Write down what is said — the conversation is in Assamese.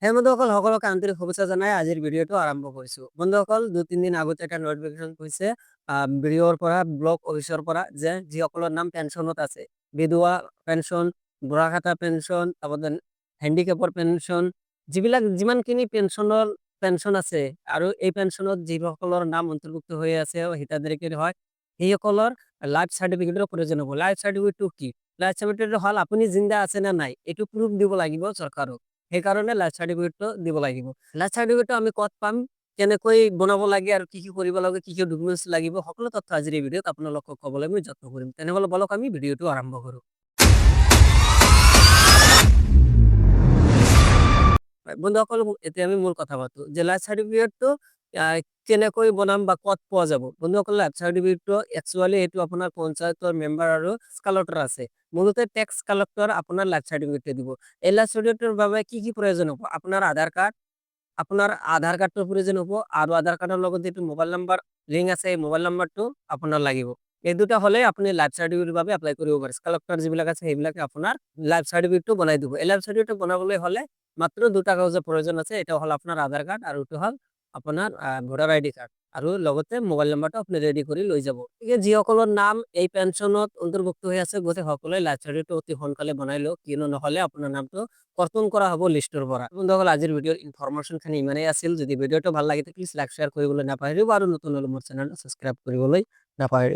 সেই বন্ধুসকল সকলোকে আন্তৰিক শুভেচ্ছা জনাই আজিৰ ভিডিঅ'টো আৰম্ভ কৰিছো। বন্ধুসকল 2-3 দিন আগতে এটা নটিফিকেশ্যন হৈছে বিডিঅ'ৰ পৰা ব্লক অফিচৰ পৰা যে যিসকলৰ নাম পেঞ্চনত আছে, বিধৱা পেঞ্চন, বুঢ়াখাতা পেঞ্চন, তাৰপৰা হেণ্ডিকেপৰ পেঞ্চন, যিমানখিনি পেঞ্চন আছে আৰু এই পেঞ্চনত যিসকলৰ নাম অন্তৰ্ভুক্ত হৈ আছে হিতাধিকাৰী হয়, সেইসকলৰ লাইফ চাৰ্টিফিকেটৰ প্ৰয়োজন হ'ব। লাইফ চাৰ্টিফিকেটটো কি? লাইফ চাৰ্টিফিকেট হ'ল আপুনি জিন্দা আছে নে নাই এইটো প্ৰুফ দিব লাগিব চৰকাৰক। সেইকাৰণে লাইফ চাৰ্টিফিকেটটো দিব লাগিব। লাইফ চাৰ্টিফিকেটটো আমি ক'ত পাম, কেনেকৈ বনাব লাগে আৰু কি কি কৰিব লাগে, কি কি ডকুমেণ্টছ লাগিব, সকলো তথ্য আজিৰ এই ভিডিঅ'ত আপোনালোকক ক'বলৈ মই যত্ন কৰিম। তেনেহ'লে বলক আমি ভিডিঅ'টো আৰম্ভ কৰোঁ। বন্ধুসকল এতিয়া আমি মূল কথা পাতো যে লাইফ চাৰ্টিফিকেটটো কেনেকৈ বনাম বা ক'ত পোৱা যাব। বন্ধুসকল লাইফ চাৰ্টিফিকেটটো একচুৱেলি এইটো আপোনাৰ পঞ্চায়তৰ মেম্বাৰ আৰু কালেক্টৰ আছে। মূলতে টেক্স কালেক্টৰ আপোনাৰ লাইফ চাৰ্টিফিকেট দিব। এই লাইফ চাৰ্টিফিকেটৰ বাবে কি কি প্ৰয়োজন হ'ব? আপোনাৰ আধাৰ কাৰ্ডৰ প্ৰয়োজন হ'ব আৰু আধাৰ কাৰ্ডৰ লগত যিটো মোবাইল নাম্বাৰ লিংক আছে এই মোবাইল নাম্বাৰটো আপোনাৰ লাগিব। এই দুটা হ'লে আপুনি লাইফ চাৰ্টিফিকেটৰ বাবে এপ্লাই কৰিব পাৰে। কালেক্টৰ যিবিলাক আছে সেইবিলাকে আপোনাৰ লাইফ চাৰ্টিফিকেটটো বনাই দিব। এই লাইফ চাৰ্টিফিকেটটো বনাবলৈ হ'লে মাত্ৰ দুটা কাগজৰ প্ৰয়োজন আছে। এটা হ'ল আপোনাৰ আধাৰ কাৰ্ড আৰু এইটো হ'ল আপোনাৰ ভোটাৰ আইডি কাৰ্ড আৰু লগতে মোবাইল নাম্বাৰটো আপুনি ৰেডি কৰি লৈ যাব। গতিকে যিসকলৰ নাম এই পেঞ্চনত অন্তৰ্ভুক্ত হৈ আছে গোটেই সকলোৱে লাইফ চাৰ্টিফিকেটটো অতি সোনকালে বনাই লওক, কিয়নো নহ'লে আপোনাৰ নামটো কৰ্তন কৰা হ'ব লিষ্টৰ পৰা। বন্ধুসকল আজিৰ ভিডিঅ'ৰ ইনফৰমেশ্যনখিনি ইমানেই আছিল। যদি ভিডিঅ'টো ভাল লাগে প্লিজ লাইক শ্বেয়াৰ কৰিবলৈ নাপাহৰিব আৰু নতুন হ'লে মোৰ চেনেলটো ছাবস্ক্ৰাইব কৰিবলৈ নাপাহৰিব।